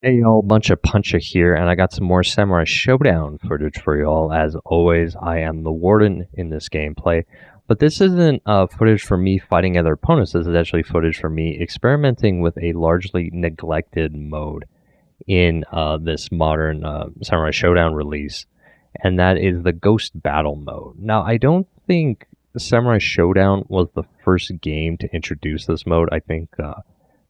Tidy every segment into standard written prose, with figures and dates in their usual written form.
Hey y'all, bunch of puncha here, and I got some more Samurai Showdown footage for y'all. As always, I am the warden in this gameplay, but this isn't footage for me fighting other opponents. This is actually footage for me experimenting with a largely neglected mode in this modern Samurai Showdown release, and that is the Ghost Battle mode. Now, I don't think Samurai Showdown was the first game to introduce this mode. I think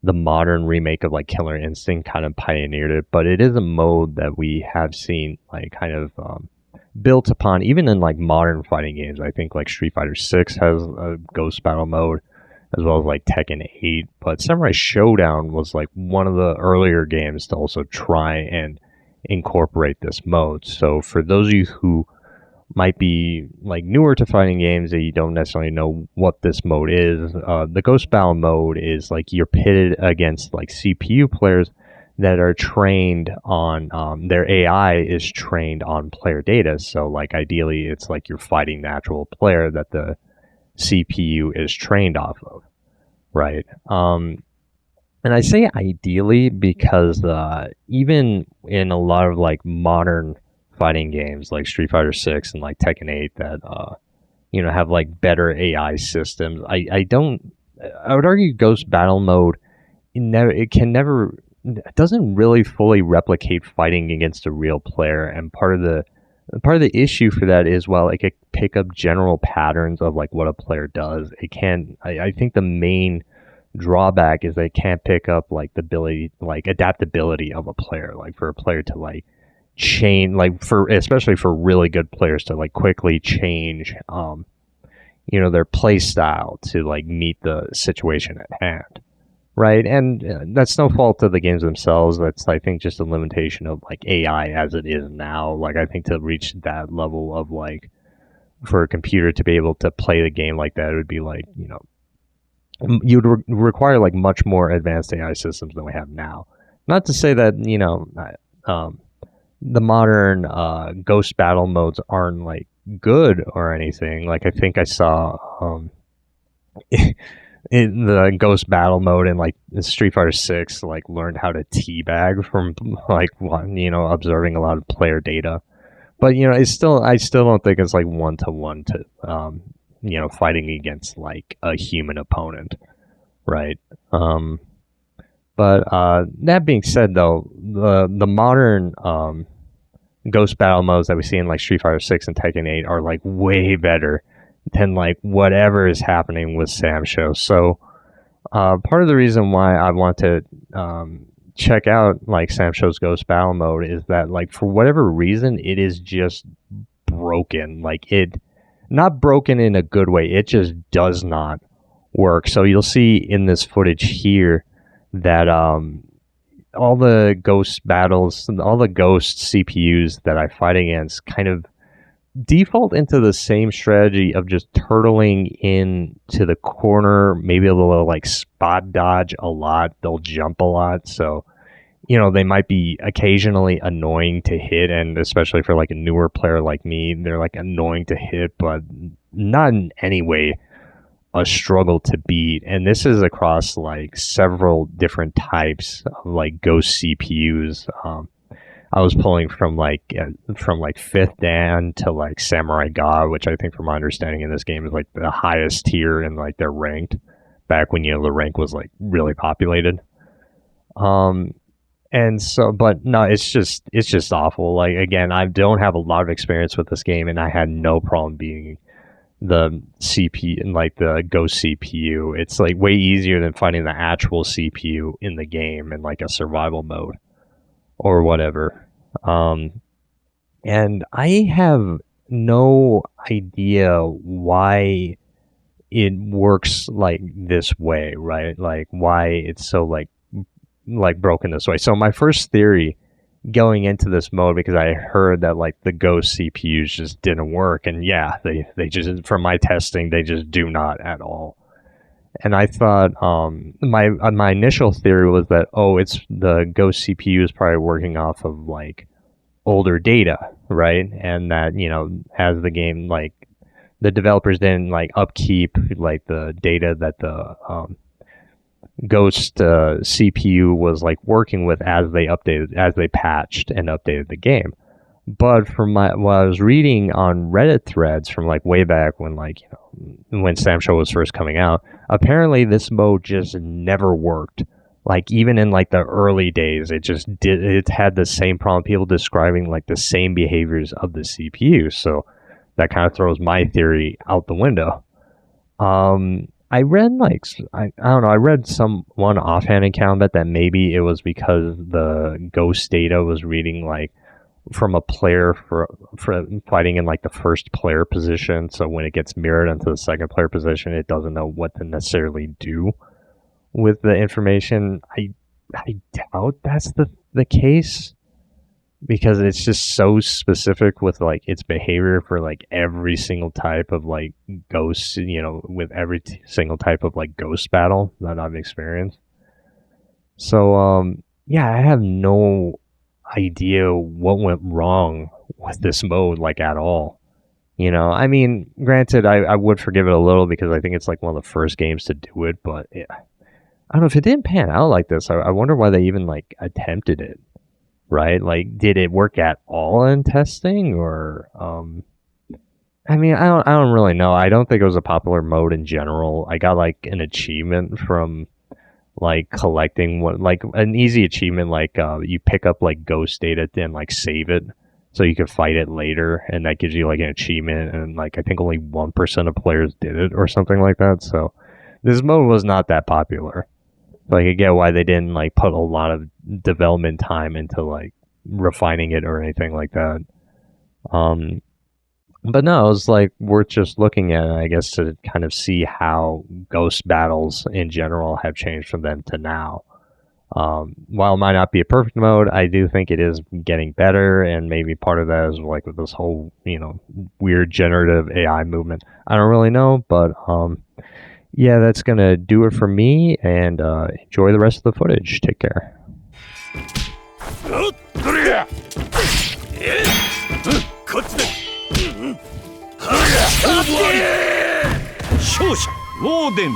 the modern remake of like Killer Instinct kind of pioneered it, but it is a mode that we have seen like kind of built upon even in like modern fighting games. I think like Street Fighter 6 has a Ghost Battle mode as well as like Tekken 8, but Samurai Showdown was like one of the earlier games to also try and incorporate this mode. So for those of you who might be like newer to fighting games that you don't necessarily know what this mode is, the Ghost Battle mode is like you're pitted against like CPU players that are trained on their AI is trained on player data. So like ideally, it's like you're fighting the actual player that the CPU is trained off of, right? And I say ideally because even in a lot of like modern fighting games like Street Fighter 6 and like Tekken 8 that have like better AI systems, I don't I would argue Ghost Battle mode it doesn't really fully replicate fighting against a real player, and part of the issue for that is while it can pick up general patterns of like what a player does, it can't. I think the main drawback is they can't pick up like the ability, like adaptability of a player, like for a player to like change, like for especially for really good players to like quickly change, their play style to like meet the situation at hand. Right, and that's no fault of the games themselves. That's I think just a limitation of like AI as it is now. Like I think to reach that level of like for a computer to be able to play the game like that, it would be like you'd require like much more advanced AI systems than we have now. Not to say that um, the modern Ghost Battle modes aren't like good or anything. Like I think I saw in the Ghost Battle mode in like Street Fighter 6, like learned how to teabag from like observing a lot of player data. But it's still I still don't think it's like one to one to fighting against like a human opponent, right? Um, but that being said, though, the modern Ghost Battle modes that we see in like Street Fighter 6 and Tekken 8 are like way better than like whatever is happening with Sam Show. So part of the reason why I want to check out like Sam Show's Ghost Battle mode is that like for whatever reason it is just broken. Like it not broken in a good way. It just does not work. So you'll see in this footage here that all the ghost battles, all the ghost CPUs that I fight against kind of default into the same strategy of just turtling in to the corner, maybe a little like spot dodge a lot. They'll jump a lot. So, they might be occasionally annoying to hit. And especially for like a newer player like me, they're like annoying to hit, but not in any way a struggle to beat. And this is across like several different types of like ghost CPUs. I was pulling from like fifth Dan to like Samurai God, which I think, from my understanding in this game, is like the highest tier in like their ranked. Back when the rank was like really populated. Um, and so, but no, it's just awful. Like again, I don't have a lot of experience with this game, and I had no problem beating the CP and like the Ghost CPU. It's like way easier than finding the actual CPU in the game in like a survival mode or whatever. Um, and I have no idea why it works like this way, right? Like why it's so like broken this way. So my first theory going into this mode, because I heard that like the Ghost CPUs just didn't work, and yeah, they just, from my testing, they just do not at all. And I thought my initial theory was that, it's the Ghost CPU is probably working off of like older data, right? And that as the game, like the developers didn't like upkeep like the data that Ghost CPU was like working with as they patched and updated the game. But from what I was reading on Reddit threads from like way back when when Sam Show was first coming out, apparently this mode just never worked. Like even in like the early days, it had the same problem. People describing like the same behaviors of the CPU. So that kind of throws my theory out the window. I read I don't know. I read one offhand account that maybe it was because the ghost data was reading like from a player for fighting in like the first player position. So when it gets mirrored into the second player position, it doesn't know what to necessarily do with the information. I doubt that's the case, because it's just so specific with like its behavior for like every single type of like ghosts, with every single type of like ghost battle that I've experienced. So yeah, I have no idea what went wrong with this mode like at all. I mean, granted, I would forgive it a little because I think it's like one of the first games to do it, but I don't know if it didn't pan out like this. I wonder why they even like attempted it. Right? Like, did it work at all in testing, or I mean, I don't really know. I don't think it was a popular mode in general. I got like an achievement from like collecting like an easy achievement, like you pick up like ghost data and like save it so you can fight it later, and that gives you like an achievement, and like I think only 1% of players did it or something like that. So this mode was not that popular. Like, I get why they didn't like put a lot of development time into like refining it or anything like that. But no, it was like worth just looking at it, I guess, to kind of see how ghost battles in general have changed from then to now. While it might not be a perfect mode, I do think it is getting better, and maybe part of that is like with this whole weird generative AI movement. I don't really know, but yeah, that's going to do it for me, and enjoy the rest of the footage. Take care. 勝者ウォーデン